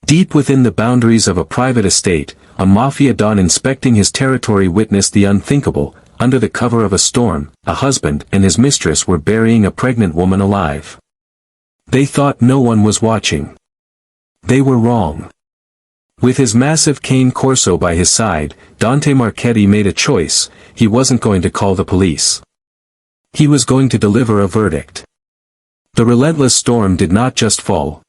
Deep within the boundaries of a private estate, a Mafia don inspecting his territory witnessed the unthinkable. Under the cover of a storm, a husband and his mistress were burying a pregnant woman alive. They thought no one was watching. They were wrong. With his massive cane corso by his side, Dante Marchetti made a choice. He wasn't going to call the police. He was going to deliver a verdict. The relentless storm did not just fall.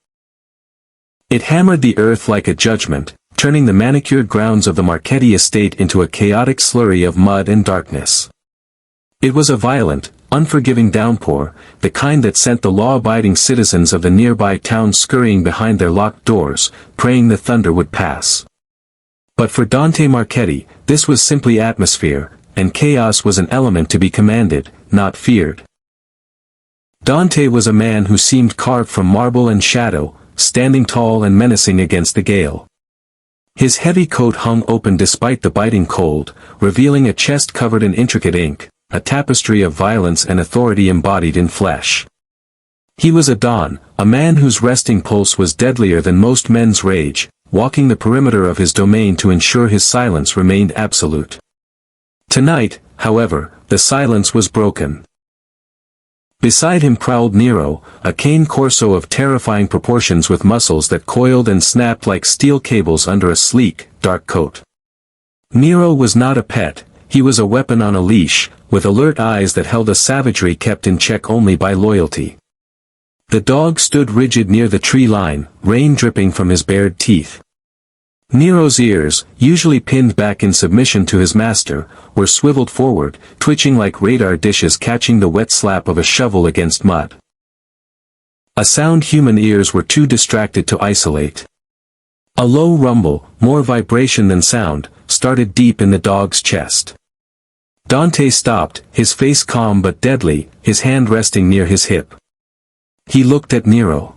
It hammered the earth like a judgment, turning the manicured grounds of the Marchetti estate into a chaotic slurry of mud and darkness. It was a violent, unforgiving downpour, the kind that sent the law-abiding citizens of the nearby town scurrying behind their locked doors, praying the thunder would pass. But for Dante Marchetti, this was simply atmosphere, and chaos was an element to be commanded, not feared. Dante was a man who seemed carved from marble and shadow, standing tall and menacing against the gale. His heavy coat hung open despite the biting cold, revealing a chest covered in intricate ink, a tapestry of violence and authority embodied in flesh. He was a don, a man whose resting pulse was deadlier than most men's rage, walking the perimeter of his domain to ensure his silence remained absolute. Tonight, however, the silence was broken. Beside him prowled Nero, a cane corso of terrifying proportions with muscles that coiled and snapped like steel cables under a sleek, dark coat. Nero was not a pet, he was a weapon on a leash, with alert eyes that held a savagery kept in check only by loyalty. The dog stood rigid near the tree line, rain dripping from his bared teeth. Nero's ears, usually pinned back in submission to his master, were swiveled forward, twitching like radar dishes catching the wet slap of a shovel against mud. A sound human ears were too distracted to isolate. A low rumble, more vibration than sound, started deep in the dog's chest. Dante stopped, his face calm but deadly, his hand resting near his hip. He looked at Nero.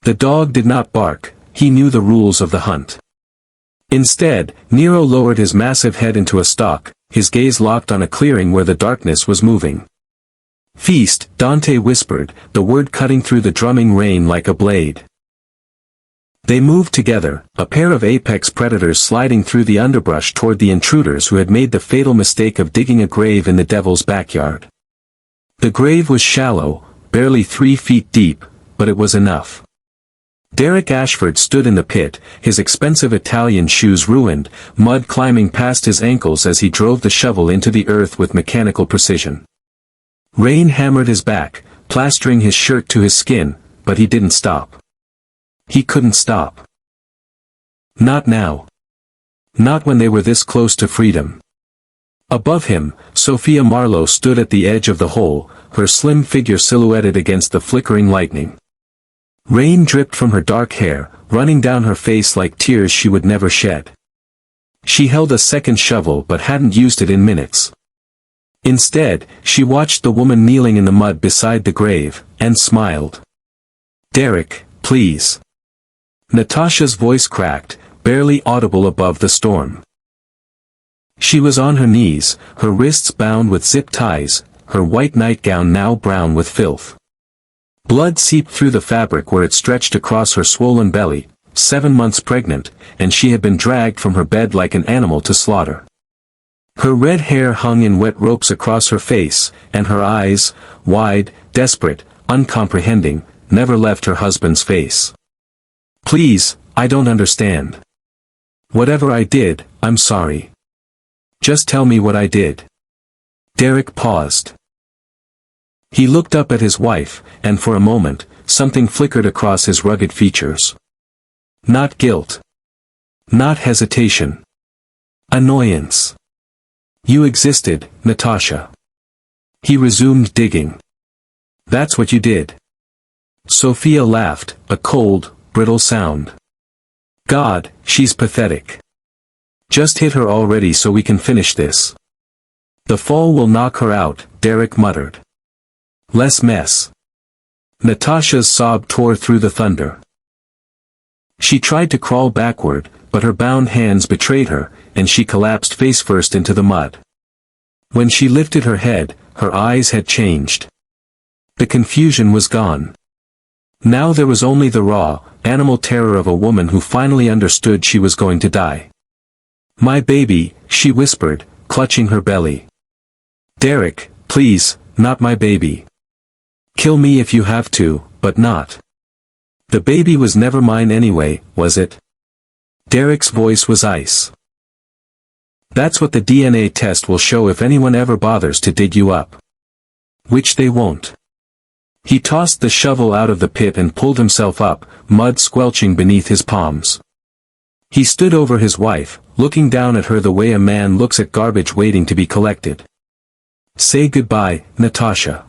The dog did not bark, he knew the rules of the hunt. Instead, Nero lowered his massive head into a stalk, his gaze locked on a clearing where the darkness was moving. "Feast," Dante whispered, the word cutting through the drumming rain like a blade. They moved together, a pair of apex predators sliding through the underbrush toward the intruders who had made the fatal mistake of digging a grave in the devil's backyard. The grave was shallow, barely 3 feet deep, but it was enough. Derek Ashford stood in the pit, his expensive Italian shoes ruined, mud climbing past his ankles as he drove the shovel into the earth with mechanical precision. Rain hammered his back, plastering his shirt to his skin, but he didn't stop. He couldn't stop. Not now. Not when they were this close to freedom. Above him, Sophia Marlowe stood at the edge of the hole, her slim figure silhouetted against the flickering lightning. Rain dripped from her dark hair, running down her face like tears she would never shed. She held a second shovel but hadn't used it in minutes. Instead, she watched the woman kneeling in the mud beside the grave, and smiled. "Derek, please." Natasha's voice cracked, barely audible above the storm. She was on her knees, her wrists bound with zip ties, her white nightgown now brown with filth. Blood seeped through the fabric where it stretched across her swollen belly, 7 months pregnant, and she had been dragged from her bed like an animal to slaughter. Her red hair hung in wet ropes across her face, and her eyes, wide, desperate, uncomprehending, never left her husband's face. "Please, I don't understand. Whatever I did, I'm sorry. Just tell me what I did." Derek paused. He looked up at his wife, and for a moment, something flickered across his rugged features. Not guilt. Not hesitation. Annoyance. "You existed, Natasha." He resumed digging. "That's what you did." Sophia laughed, a cold, brittle sound. "God, she's pathetic. Just hit her already so we can finish this." "The fall will knock her out," Derek muttered. "Less mess." Natasha's sob tore through the thunder. She tried to crawl backward, but her bound hands betrayed her, and she collapsed face first into the mud. When she lifted her head, her eyes had changed. The confusion was gone. Now there was only the raw, animal terror of a woman who finally understood she was going to die. "My baby," she whispered, clutching her belly. "Derek, please, not my baby. Kill me if you have to, but not. The baby was never mine anyway, was it?" Derek's voice was ice. "That's what the DNA test will show if anyone ever bothers to dig you up. Which they won't." He tossed the shovel out of the pit and pulled himself up, mud squelching beneath his palms. He stood over his wife, looking down at her the way a man looks at garbage waiting to be collected. "Say goodbye, Natasha."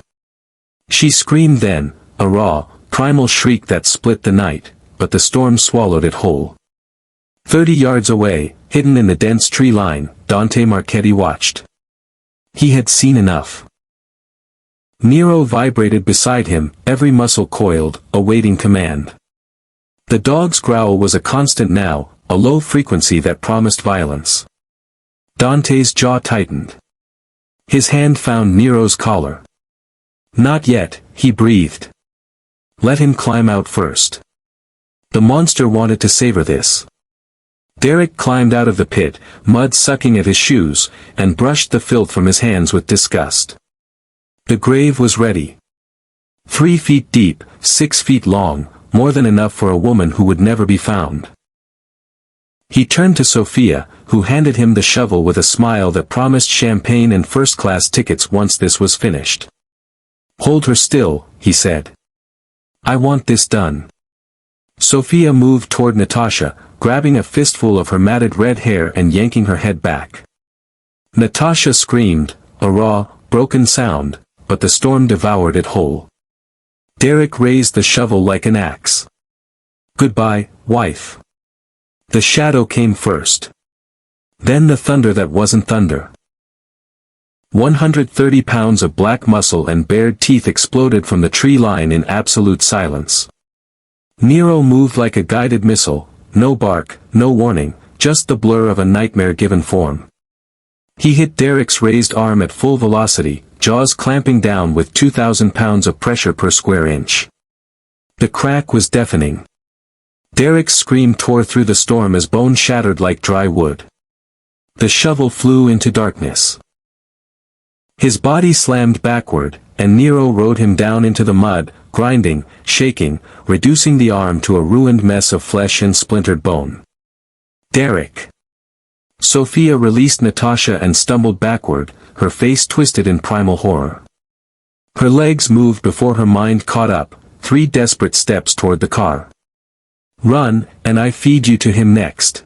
She screamed then, a raw, primal shriek that split the night, but the storm swallowed it whole. 30 yards away, hidden in the dense tree line, Dante Marchetti watched. He had seen enough. Nero vibrated beside him, every muscle coiled, awaiting command. The dog's growl was a constant now, a low frequency that promised violence. Dante's jaw tightened. His hand found Nero's collar. "Not yet," he breathed. "Let him climb out first." The monster wanted to savor this. Derek climbed out of the pit, mud sucking at his shoes, and brushed the filth from his hands with disgust. The grave was ready. 3 feet deep, 6 feet long, more than enough for a woman who would never be found. He turned to Sophia, who handed him the shovel with a smile that promised champagne and first-class tickets once this was finished. "Hold her still," he said. "I want this done." Sophia moved toward Natasha, grabbing a fistful of her matted red hair and yanking her head back. Natasha screamed, a raw, broken sound, but the storm devoured it whole. Derek raised the shovel like an axe. "Goodbye, wife." The shadow came first. Then the thunder that wasn't thunder. 130 pounds of black muscle and bared teeth exploded from the tree line in absolute silence. Nero moved like a guided missile, no bark, no warning, just the blur of a nightmare-given form. He hit Derek's raised arm at full velocity, jaws clamping down with 2,000 pounds of pressure per square inch. The crack was deafening. Derek's scream tore through the storm as bone shattered like dry wood. The shovel flew into darkness. His body slammed backward, and Nero rode him down into the mud, grinding, shaking, reducing the arm to a ruined mess of flesh and splintered bone. "Derek!" Sophia released Natasha and stumbled backward, her face twisted in primal horror. Her legs moved before her mind caught up, 3 desperate steps toward the car. "Run, and I feed you to him next."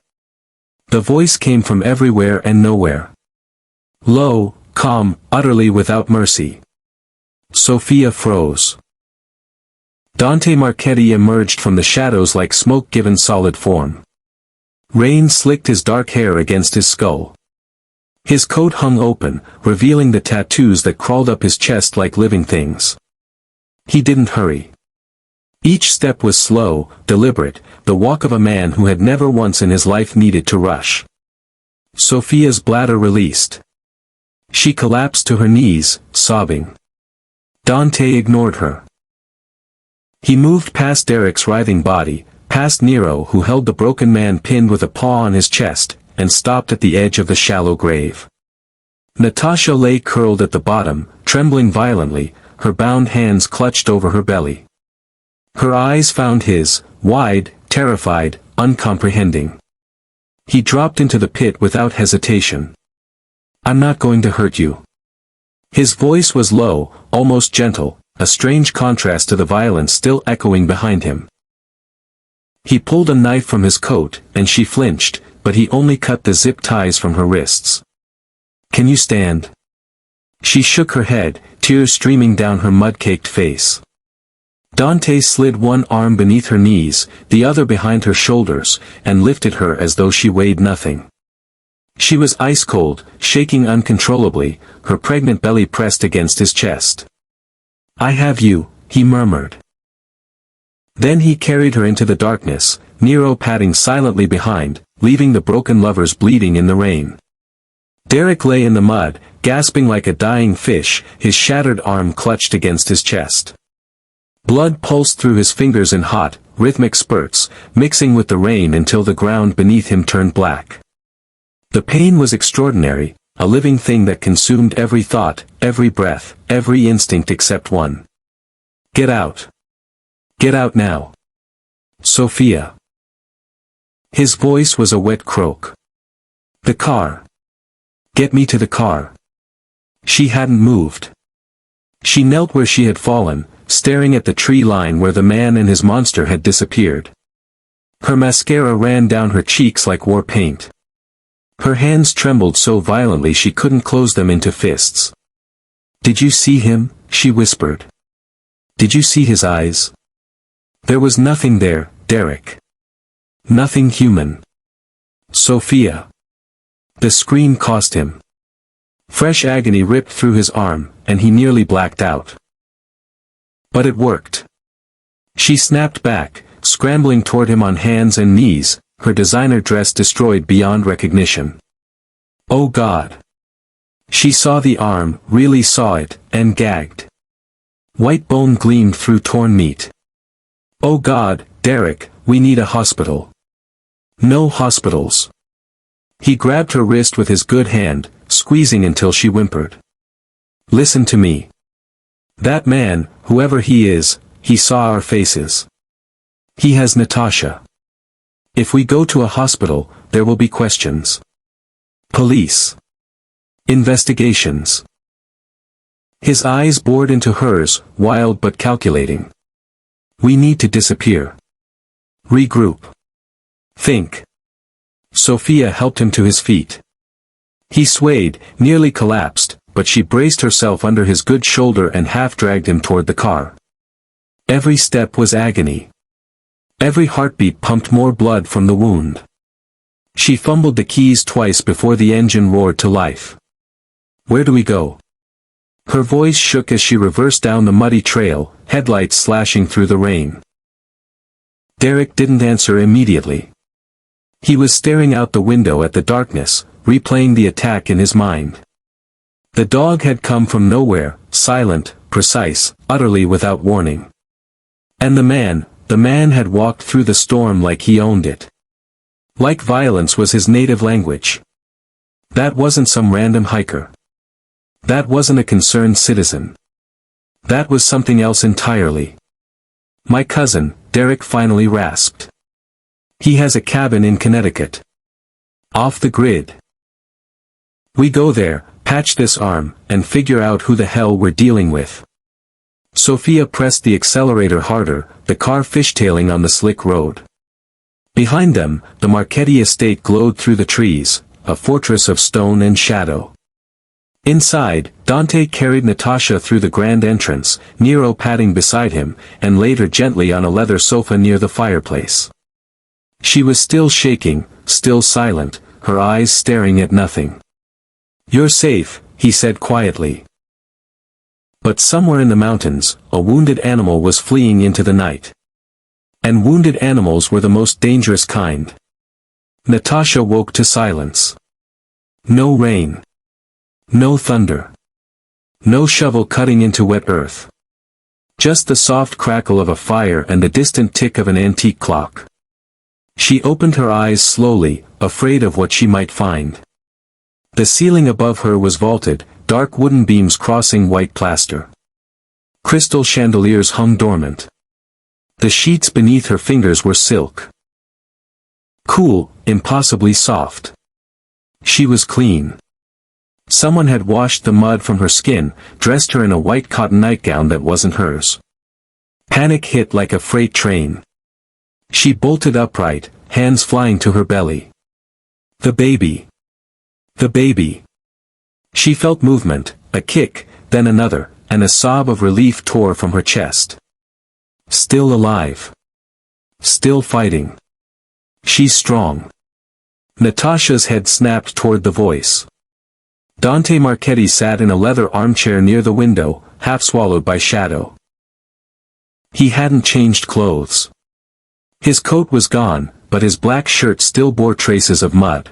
The voice came from everywhere and nowhere. Low, calm, utterly without mercy. Sophia froze. Dante Marchetti emerged from the shadows like smoke given solid form. Rain slicked his dark hair against his skull. His coat hung open, revealing the tattoos that crawled up his chest like living things. He didn't hurry. Each step was slow, deliberate, the walk of a man who had never once in his life needed to rush. Sophia's bladder released. She collapsed to her knees, sobbing. Dante ignored her. He moved past Derek's writhing body, past Nero who held the broken man pinned with a paw on his chest, and stopped at the edge of the shallow grave. Natasha lay curled at the bottom, trembling violently, her bound hands clutched over her belly. Her eyes found his, wide, terrified, uncomprehending. He dropped into the pit without hesitation. "I'm not going to hurt you." His voice was low, almost gentle, a strange contrast to the violence still echoing behind him. He pulled a knife from his coat, and she flinched, but he only cut the zip ties from her wrists. "Can you stand?" She shook her head, tears streaming down her mud-caked face. Dante slid one arm beneath her knees, the other behind her shoulders, and lifted her as though she weighed nothing. She was ice-cold, shaking uncontrollably, her pregnant belly pressed against his chest. "I have you," he murmured. Then he carried her into the darkness, Nero padding silently behind, leaving the broken lovers bleeding in the rain. Derek lay in the mud, gasping like a dying fish, his shattered arm clutched against his chest. Blood pulsed through his fingers in hot, rhythmic spurts, mixing with the rain until the ground beneath him turned black. The pain was extraordinary, a living thing that consumed every thought, every breath, every instinct except one. Get out. Get out now. Sophia. His voice was a wet croak. The car. Get me to the car. She hadn't moved. She knelt where she had fallen, staring at the tree line where the man and his monster had disappeared. Her mascara ran down her cheeks like war paint. Her hands trembled so violently she couldn't close them into fists. Did you see him? She whispered. Did you see his eyes? There was nothing there, Derek. Nothing human. Sophia. The scream cost him. Fresh agony ripped through his arm, and he nearly blacked out. But it worked. She snapped back, scrambling toward him on hands and knees, her designer dress destroyed beyond recognition. Oh God! She saw the arm, really saw it, and gagged. White bone gleamed through torn meat. Oh God, Derek, we need a hospital. No hospitals. He grabbed her wrist with his good hand, squeezing until she whimpered. Listen to me. That man, whoever he is, he saw our faces. He has Natasha. If we go to a hospital, there will be questions. Police. Investigations. His eyes bored into hers, wild but calculating. We need to disappear. Regroup. Think. Sophia helped him to his feet. He swayed, nearly collapsed, but she braced herself under his good shoulder and half-dragged him toward the car. Every step was agony. Every heartbeat pumped more blood from the wound. She fumbled the keys twice before the engine roared to life. Where do we go? Her voice shook as she reversed down the muddy trail, headlights slashing through the rain. Derek didn't answer immediately. He was staring out the window at the darkness, replaying the attack in his mind. The dog had come from nowhere, silent, precise, utterly without warning. And the man had walked through the storm like he owned it. Like violence was his native language. That wasn't some random hiker. That wasn't a concerned citizen. That was something else entirely. My cousin, Derek finally rasped. He has a cabin in Connecticut. Off the grid. We go there, patch this arm, and figure out who the hell we're dealing with. Sophia pressed the accelerator harder, the car fishtailing on the slick road. Behind them, the Marchetti estate glowed through the trees, a fortress of stone and shadow. Inside, Dante carried Natasha through the grand entrance, Nero padding beside him, and laid her gently on a leather sofa near the fireplace. She was still shaking, still silent, her eyes staring at nothing. You're safe, he said quietly. But somewhere in the mountains, a wounded animal was fleeing into the night. And wounded animals were the most dangerous kind. Natasha woke to silence. No rain. No thunder. No shovel cutting into wet earth. Just the soft crackle of a fire and the distant tick of an antique clock. She opened her eyes slowly, afraid of what she might find. The ceiling above her was vaulted, dark wooden beams crossing white plaster. Crystal chandeliers hung dormant. The sheets beneath her fingers were silk. Cool, impossibly soft. She was clean. Someone had washed the mud from her skin, dressed her in a white cotton nightgown that wasn't hers. Panic hit like a freight train. She bolted upright, hands flying to her belly. The baby. The baby. She felt movement, a kick, then another, and a sob of relief tore from her chest. Still alive. Still fighting. She's strong. Natasha's head snapped toward the voice. Dante Marchetti sat in a leather armchair near the window, half swallowed by shadow. He hadn't changed clothes. His coat was gone, but his black shirt still bore traces of mud.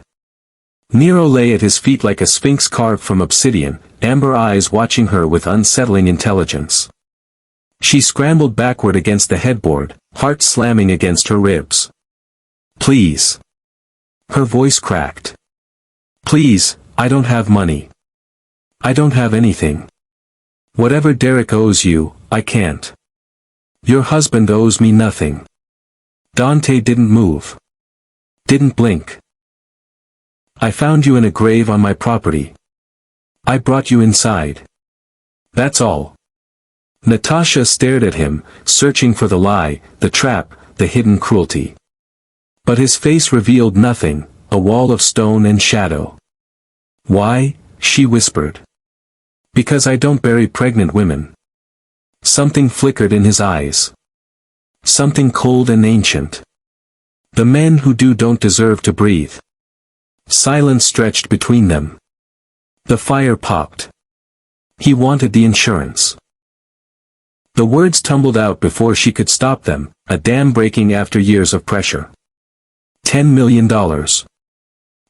Nero lay at his feet like a sphinx carved from obsidian, amber eyes watching her with unsettling intelligence. She scrambled backward against the headboard, heart slamming against her ribs. Please. Her voice cracked. Please, I don't have money. I don't have anything. Whatever Derek owes you, I can't. Your husband owes me nothing. Dante didn't move. Didn't blink. I found you in a grave on my property. I brought you inside. That's all. Natasha stared at him, searching for the lie, the trap, the hidden cruelty. But his face revealed nothing, a wall of stone and shadow. Why? She whispered. Because I don't bury pregnant women. Something flickered in his eyes. Something cold and ancient. The men who do don't deserve to breathe. Silence stretched between them. The fire popped. He wanted the insurance. The words tumbled out before she could stop them, a dam breaking after years of pressure. $10 million.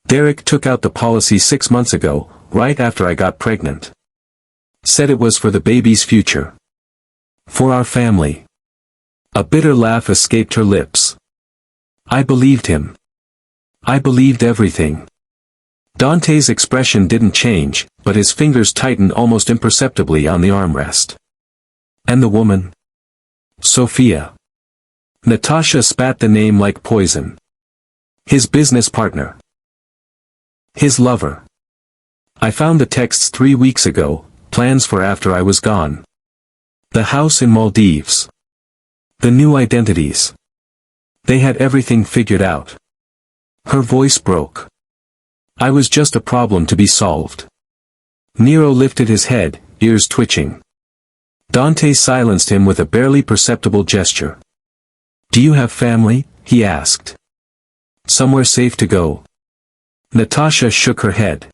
Derek took out the policy 6 months ago, right after I got pregnant. Said it was for the baby's future. For our family. A bitter laugh escaped her lips. I believed him. I believed everything. Dante's expression didn't change, but his fingers tightened almost imperceptibly on the armrest. And the woman? Sophia. Natasha spat the name like poison. His business partner. His lover. I found the texts 3 weeks ago, plans for after I was gone. The house in Maldives. The new identities. They had everything figured out. Her voice broke. I was just a problem to be solved. Nero lifted his head, ears twitching. Dante silenced him with a barely perceptible gesture. Do you have family? He asked. Somewhere safe to go. Natasha shook her head.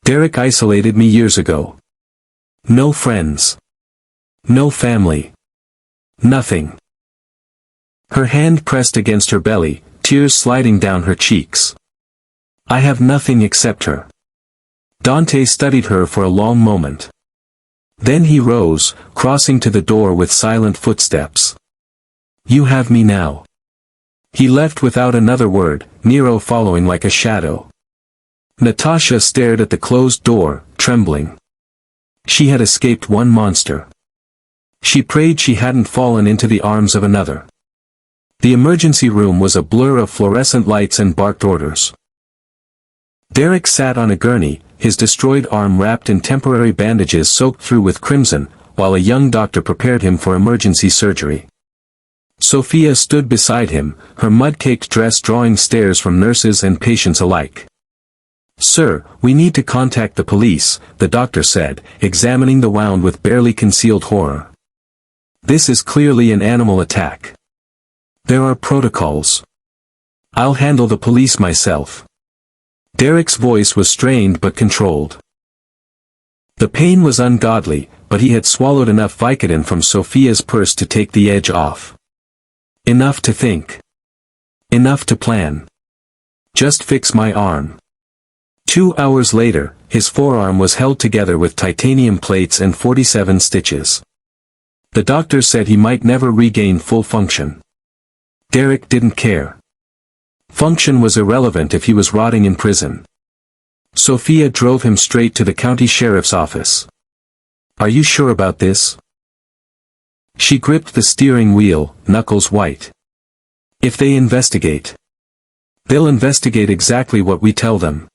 Derek isolated me years ago. No friends. No family. Nothing. Her hand pressed against her belly, tears sliding down her cheeks. I have nothing except her. Dante studied her for a long moment. Then he rose, crossing to the door with silent footsteps. You have me now. He left without another word, Nero following like a shadow. Natasha stared at the closed door, trembling. She had escaped one monster. She prayed she hadn't fallen into the arms of another. The emergency room was a blur of fluorescent lights and barked orders. Derek sat on a gurney, his destroyed arm wrapped in temporary bandages soaked through with crimson, while a young doctor prepared him for emergency surgery. Sophia stood beside him, her mud-caked dress drawing stares from nurses and patients alike. Sir, we need to contact the police, the doctor said, examining the wound with barely concealed horror. This is clearly an animal attack. There are protocols. I'll handle the police myself. Derek's voice was strained but controlled. The pain was ungodly, but he had swallowed enough Vicodin from Sophia's purse to take the edge off. Enough to think. Enough to plan. Just fix my arm. 2 hours later, his forearm was held together with titanium plates and 47 stitches. The doctor said he might never regain full function. Derek didn't care. Function was irrelevant if he was rotting in prison. Sophia drove him straight to the county sheriff's office. Are you sure about this? She gripped the steering wheel, knuckles white. If they investigate. They'll investigate exactly what we tell them.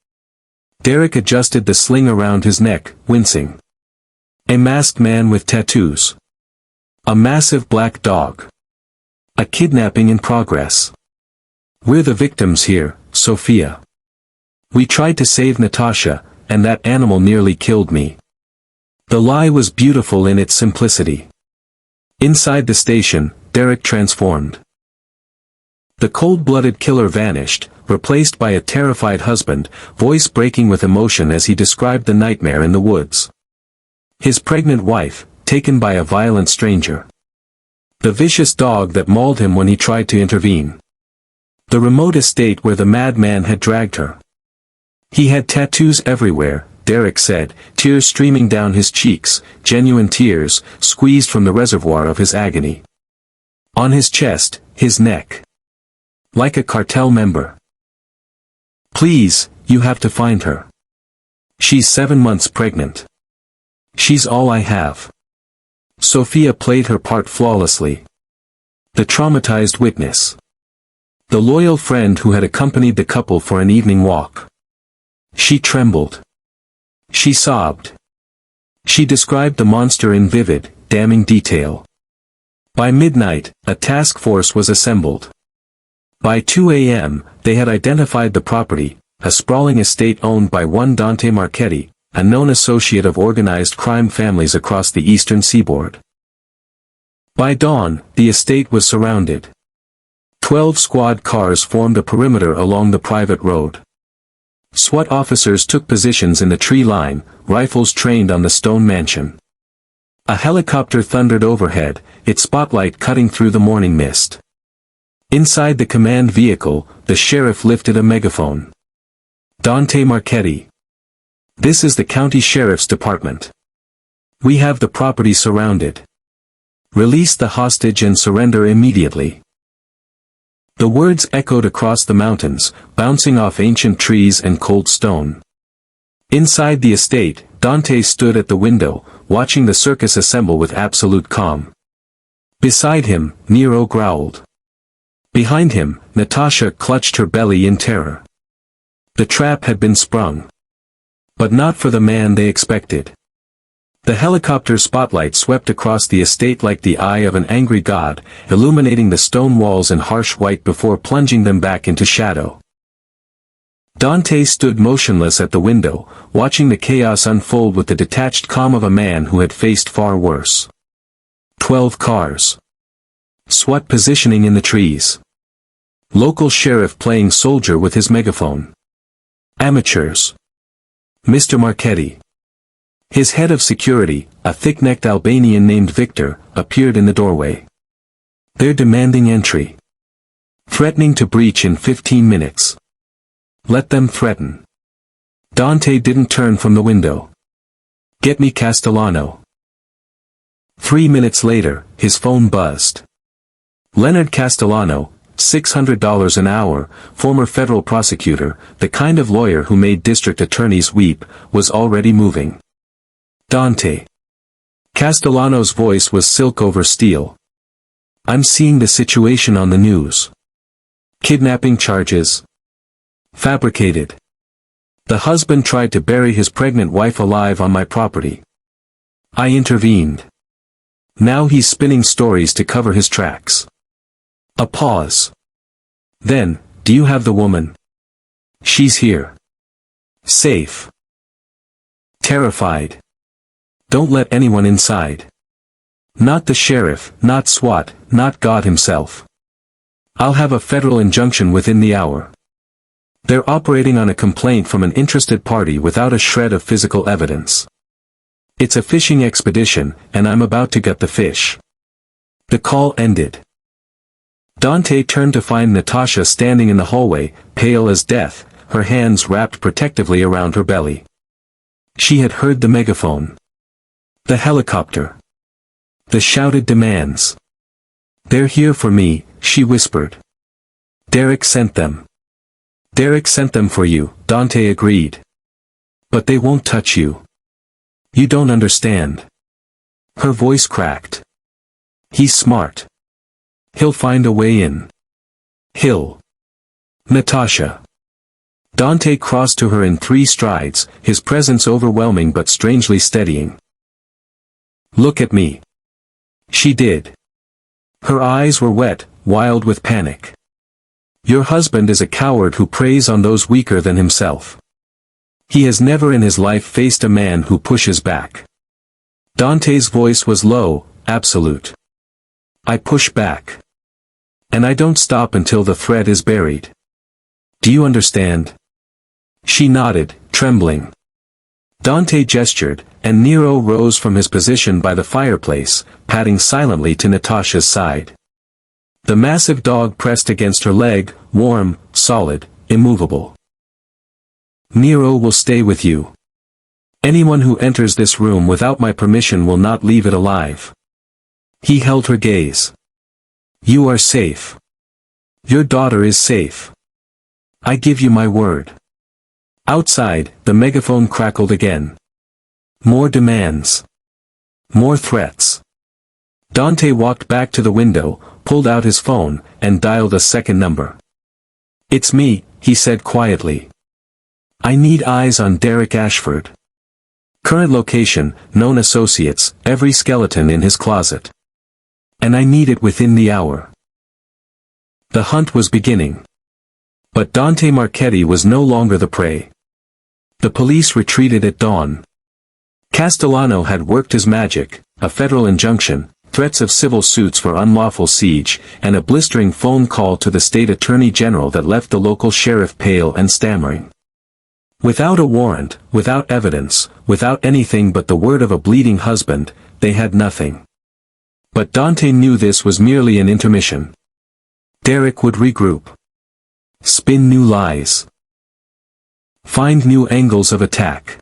Derek adjusted the sling around his neck, wincing. A masked man with tattoos. A massive black dog. A kidnapping in progress. We're the victims here, Sophia. We tried to save Natasha, and that animal nearly killed me. The lie was beautiful in its simplicity. Inside the station, Derek transformed. The cold-blooded killer vanished, replaced by a terrified husband, voice breaking with emotion as he described the nightmare in the woods. His pregnant wife, taken by a violent stranger. The vicious dog that mauled him when he tried to intervene. The remote estate where the madman had dragged her. He had tattoos everywhere, Derek said, tears streaming down his cheeks, genuine tears, squeezed from the reservoir of his agony. On his chest, his neck. Like a cartel member. Please, you have to find her. She's 7 months pregnant. She's all I have. Sophia played her part flawlessly. The traumatized witness. The loyal friend who had accompanied the couple for an evening walk. She trembled. She sobbed. She described the monster in vivid, damning detail. By midnight, a task force was assembled. By 2 a.m., they had identified the property, a sprawling estate owned by one Dante Marchetti, a known associate of organized crime families across the eastern seaboard. By dawn, the estate was surrounded. 12 squad cars formed a perimeter along the private road. SWAT officers took positions in the tree line, rifles trained on the stone mansion. A helicopter thundered overhead, its spotlight cutting through the morning mist. Inside the command vehicle, the sheriff lifted a megaphone. Dante Marchetti. This is the county sheriff's department. We have the property surrounded. Release the hostage and surrender immediately. The words echoed across the mountains, bouncing off ancient trees and cold stone. Inside the estate, Dante stood at the window, watching the circus assemble with absolute calm. Beside him, Nero growled. Behind him, Natasha clutched her belly in terror. The trap had been sprung. But not for the man they expected. The helicopter's spotlight swept across the estate like the eye of an angry god, illuminating the stone walls in harsh white before plunging them back into shadow. Dante stood motionless at the window, watching the chaos unfold with the detached calm of a man who had faced far worse. 12 cars. SWAT positioning in the trees. Local sheriff playing soldier with his megaphone. Amateurs. Mr. Marchetti. His head of security, a thick-necked Albanian named Victor, appeared in the doorway. They're demanding entry. Threatening to breach in 15 minutes. Let them threaten. Dante didn't turn from the window. Get me Castellano. 3 minutes later, his phone buzzed. Leonard Castellano, $600 an hour, former federal prosecutor, the kind of lawyer who made district attorneys weep, was already moving. Dante. Castellano's voice was silk over steel. I'm seeing the situation on the news. Kidnapping charges. Fabricated. The husband tried to bury his pregnant wife alive on my property. I intervened. Now he's spinning stories to cover his tracks. A pause. Then, do you have the woman? She's here. Safe. Terrified. Don't let anyone inside. Not the sheriff, not SWAT, not God himself. I'll have a federal injunction within the hour. They're operating on a complaint from an interested party without a shred of physical evidence. It's a fishing expedition, and I'm about to gut the fish. The call ended. Dante turned to find Natasha standing in the hallway, pale as death, her hands wrapped protectively around her belly. She had heard the megaphone. The helicopter. The shouted demands. They're here for me, she whispered. Derek sent them. Derek sent them for you, Dante agreed. But they won't touch you. You don't understand. Her voice cracked. He's smart. He'll find a way in. He'll. Natasha. Dante crossed to her in 3 strides, his presence overwhelming but strangely steadying. Look at me. She did. Her eyes were wet, wild with panic. Your husband is a coward who preys on those weaker than himself. He has never in his life faced a man who pushes back. Dante's voice was low, absolute. I push back. And I don't stop until the threat is buried. Do you understand? She nodded, trembling. Dante gestured, and Nero rose from his position by the fireplace, padding silently to Natasha's side. The massive dog pressed against her leg, warm, solid, immovable. Nero will stay with you. Anyone who enters this room without my permission will not leave it alive. He held her gaze. You are safe. Your daughter is safe. I give you my word. Outside, the megaphone crackled again. More demands. More threats. Dante walked back to the window, pulled out his phone, and dialed a second number. It's me, he said quietly. I need eyes on Derek Ashford. Current location, known associates, every skeleton in his closet. And I need it within the hour. The hunt was beginning. But Dante Marchetti was no longer the prey. The police retreated at dawn. Castellano had worked his magic, a federal injunction, threats of civil suits for unlawful siege, and a blistering phone call to the state attorney general that left the local sheriff pale and stammering. Without a warrant, without evidence, without anything but the word of a bleeding husband, they had nothing. But Dante knew this was merely an intermission. Derek would regroup. Spin new lies. Find new angles of attack.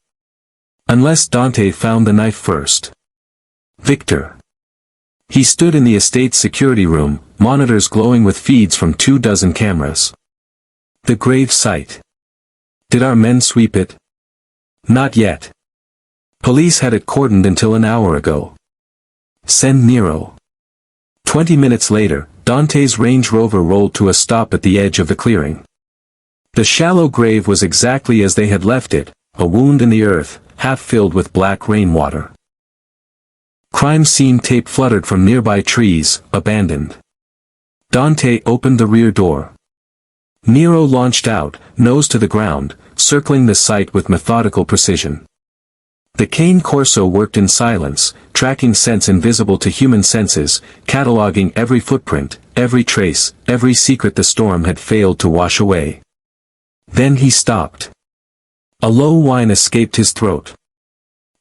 Unless Dante found the knife first. Victor. He stood in the estate's security room, monitors glowing with feeds from 24 cameras. The grave site. Did our men sweep it? Not yet. Police had it cordoned until an hour ago. Send Nero. 20 minutes later, Dante's Range Rover rolled to a stop at the edge of the clearing. The shallow grave was exactly as they had left it, a wound in the earth, half filled with black rainwater. Crime scene tape fluttered from nearby trees, abandoned. Dante opened the rear door. Nero launched out, nose to the ground, circling the site with methodical precision. The cane Corso worked in silence, tracking scents invisible to human senses, cataloging every footprint, every trace, every secret the storm had failed to wash away. Then he stopped. A low whine escaped his throat.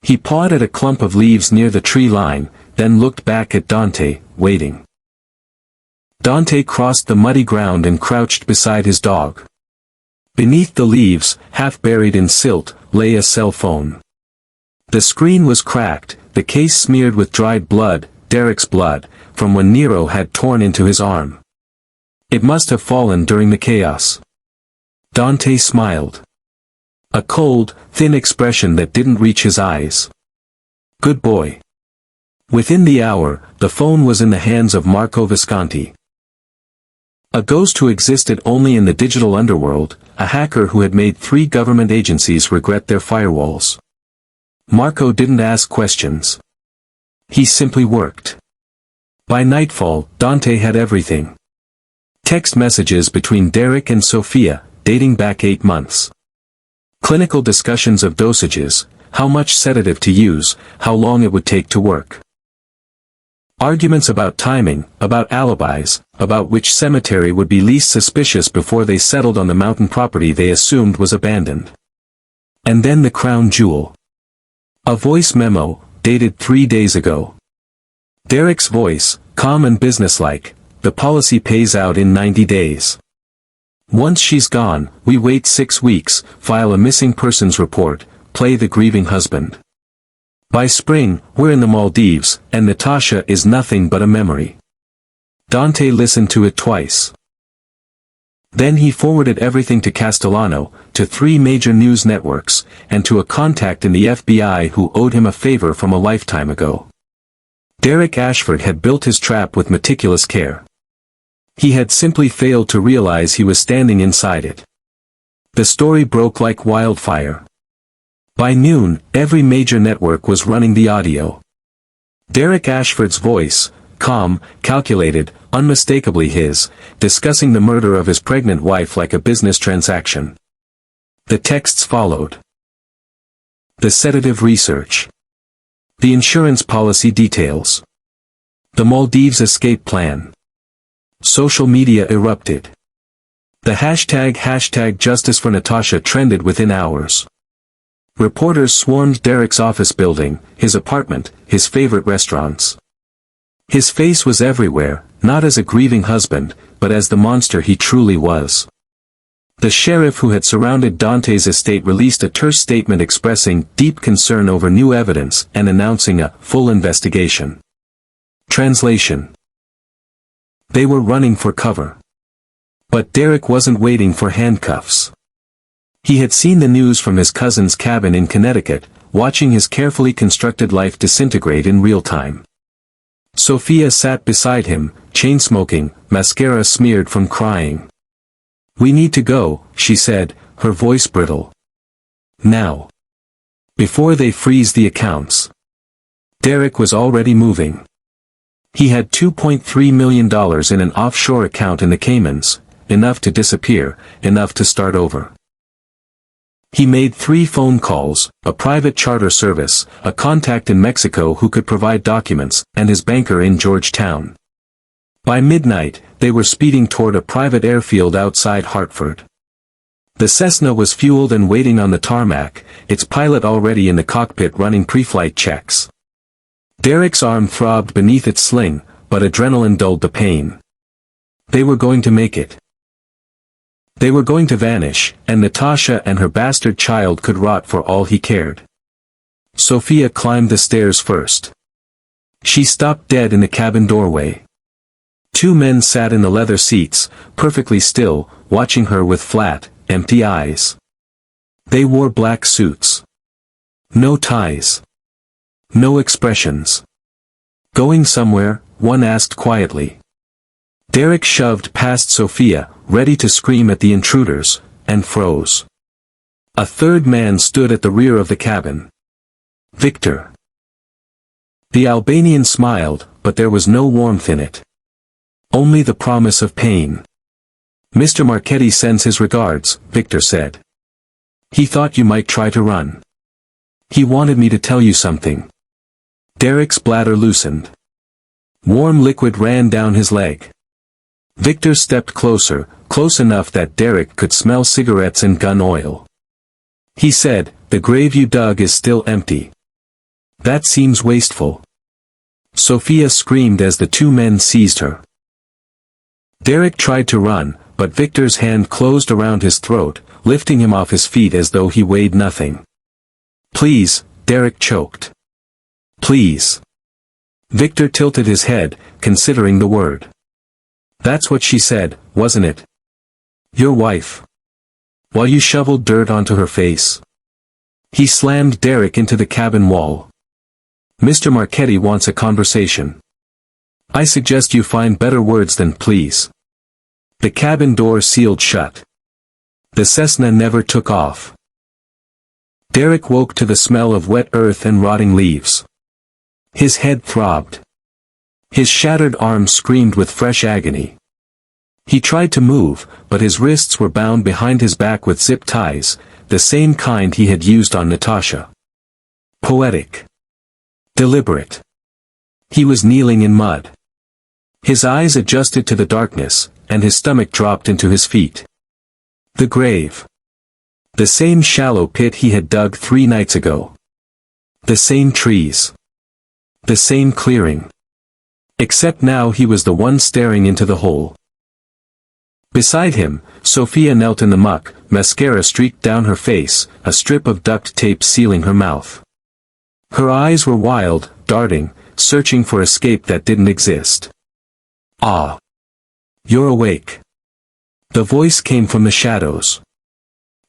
He pawed at a clump of leaves near the tree line, then looked back at Dante, waiting. Dante crossed the muddy ground and crouched beside his dog. Beneath the leaves, half buried in silt, lay a cell phone. The screen was cracked, the case smeared with dried blood, Derek's blood, from when Nero had torn into his arm. It must have fallen during the chaos. Dante smiled. A cold, thin expression that didn't reach his eyes. Good boy. Within the hour, the phone was in the hands of Marco Visconti. A ghost who existed only in the digital underworld, a hacker who had made 3 government agencies regret their firewalls. Marco didn't ask questions. He simply worked. By nightfall, Dante had everything. Text messages between Derek and Sophia, dating back 8 months. Clinical discussions of dosages, how much sedative to use, how long it would take to work. Arguments about timing, about alibis, about which cemetery would be least suspicious before they settled on the mountain property they assumed was abandoned. And then the crown jewel. A voice memo, dated 3 days ago. Derek's voice, calm and businesslike, the policy pays out in 90 days. Once she's gone, we wait 6 weeks, file a missing persons report, play the grieving husband. By spring, we're in the Maldives, and Natasha is nothing but a memory. Dante listened to it twice. Then he forwarded everything to Castellano, to 3 major news networks, and to a contact in the FBI who owed him a favor from a lifetime ago. Derek Ashford had built his trap with meticulous care. He had simply failed to realize he was standing inside it. The story broke like wildfire. By noon, every major network was running the audio. Derek Ashford's voice, calm, calculated, unmistakably his, discussing the murder of his pregnant wife like a business transaction. The texts followed. The sedative research. The insurance policy details. The Maldives escape plan. Social media erupted. The hashtag Justice for Natasha trended within hours. Reporters swarmed Derek's office building, his apartment, his favorite restaurants. His face was everywhere, not as a grieving husband, but as the monster he truly was. The sheriff who had surrounded Dante's estate released a terse statement expressing deep concern over new evidence and announcing a full investigation. Translation. They were running for cover. But Derek wasn't waiting for handcuffs. He had seen the news from his cousin's cabin in Connecticut, watching his carefully constructed life disintegrate in real time. Sophia sat beside him, chain-smoking, mascara smeared from crying. "We need to go," she said, her voice brittle. "Now. Before they freeze the accounts." Derek was already moving. He had $2.3 million in an offshore account in the Caymans, enough to disappear, enough to start over. He made 3 phone calls, a private charter service, a contact in Mexico who could provide documents, and his banker in Georgetown. By midnight, they were speeding toward a private airfield outside Hartford. The Cessna was fueled and waiting on the tarmac, its pilot already in the cockpit running pre-flight checks. Derek's arm throbbed beneath its sling, but adrenaline dulled the pain. They were going to make it. They were going to vanish, and Natasha and her bastard child could rot for all he cared. Sophia climbed the stairs first. She stopped dead in the cabin doorway. 2 men sat in the leather seats, perfectly still, watching her with flat, empty eyes. They wore black suits. No ties. No expressions. "Going somewhere?" one asked quietly. Derek shoved past Sophia, ready to scream at the intruders, and froze. A 3rd man stood at the rear of the cabin. Victor. The Albanian smiled, but there was no warmth in it. Only the promise of pain. "Mr. Marchetti sends his regards," Victor said. "He thought you might try to run. He wanted me to tell you something." Derek's bladder loosened. Warm liquid ran down his leg. Victor stepped closer, close enough that Derek could smell cigarettes and gun oil. He said, "The grave you dug is still empty. That seems wasteful." Sophia screamed as the 2 men seized her. Derek tried to run, but Victor's hand closed around his throat, lifting him off his feet as though he weighed nothing. "Please," Derek choked. "Please." Victor tilted his head, considering the word. "That's what she said, wasn't it? Your wife. While you shoveled dirt onto her face." He slammed Derek into the cabin wall. "Mr. Marchetti wants a conversation. I suggest you find better words than please." The cabin door sealed shut. The Cessna never took off. Derek woke to the smell of wet earth and rotting leaves. His head throbbed. His shattered arm screamed with fresh agony. He tried to move, but his wrists were bound behind his back with zip ties, the same kind he had used on Natasha. Poetic. Deliberate. He was kneeling in mud. His eyes adjusted to the darkness, and his stomach dropped into his feet. The grave. The same shallow pit he had dug 3 nights ago. The same trees. The same clearing. Except now he was the one staring into the hole. Beside him, Sophia knelt in the muck, mascara streaked down her face, a strip of duct tape sealing her mouth. Her eyes were wild, darting, searching for escape that didn't exist. "Ah. You're awake." The voice came from the shadows.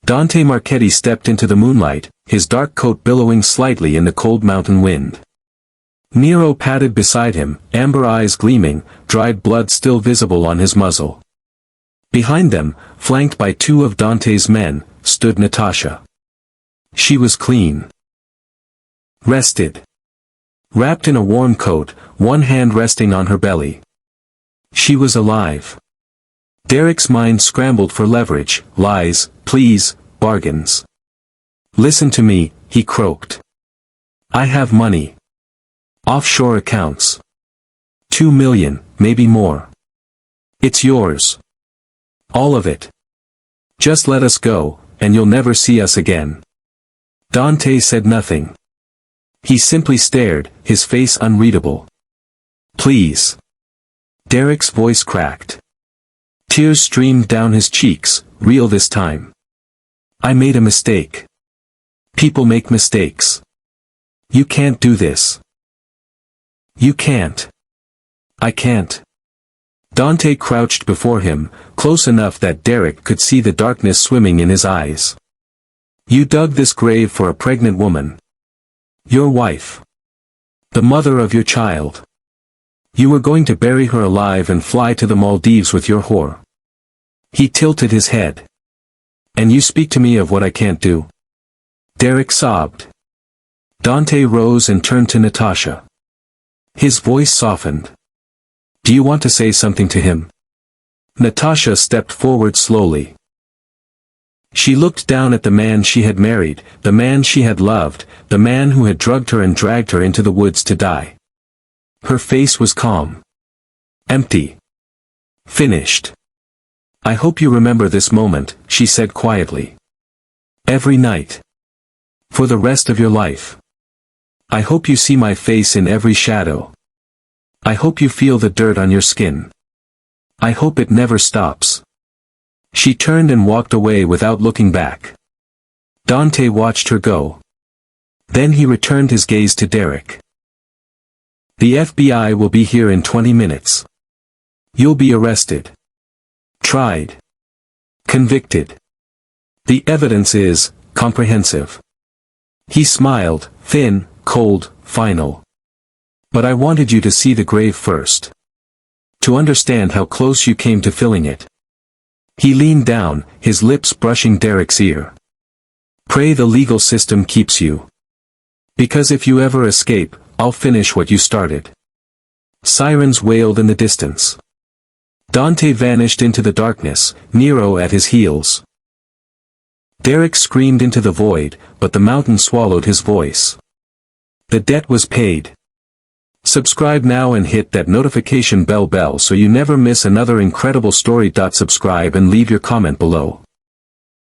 Dante Marchetti stepped into the moonlight, his dark coat billowing slightly in the cold mountain wind. Nero padded beside him, amber eyes gleaming, dried blood still visible on his muzzle. Behind them, flanked by 2 of Dante's men, stood Natasha. She was clean. Rested. Wrapped in a warm coat, one hand resting on her belly. She was alive. Derek's mind scrambled for leverage, lies, pleas, bargains. "Listen to me," he croaked. "I have money. Offshore accounts. 2 million, maybe more. It's yours. All of it. Just let us go, and you'll never see us again." Dante said nothing. He simply stared, his face unreadable. "Please." Derek's voice cracked. Tears streamed down his cheeks, real this time. I made a mistake. People make mistakes. You can't do this. You can't. I can't. Dante crouched before him, close enough that Derek could see the darkness swimming in his eyes. You dug this grave for a pregnant woman. Your wife. The mother of your child. You were going to bury her alive and fly to the Maldives with your whore. He tilted his head. And you speak to me of what I can't do? Derek sobbed. Dante rose and turned to Natasha. His voice softened. Do you want to say something to him? Natasha stepped forward slowly. She looked down at the man she had married, the man she had loved, the man who had drugged her and dragged her into the woods to die. Her face was calm. Empty. Finished. I hope you remember this moment, she said quietly. Every night. For the rest of your life. I hope you see my face in every shadow. I hope you feel the dirt on your skin. I hope it never stops. She turned and walked away without looking back. Dante watched her go. Then he returned his gaze to Derek. The FBI will be here in 20 minutes. You'll be arrested. Tried. Convicted. The evidence is comprehensive. He smiled, thin, cold, final. But I wanted you to see the grave first. To understand how close you came to filling it. He leaned down, his lips brushing Derek's ear. Pray the legal system keeps you. Because if you ever escape, I'll finish what you started. Sirens wailed in the distance. Dante vanished into the darkness, Nero at his heels. Derek screamed into the void, but the mountain swallowed his voice. The debt was paid. Subscribe now and hit that notification bell so you never miss another incredible story. Subscribe and leave your comment below.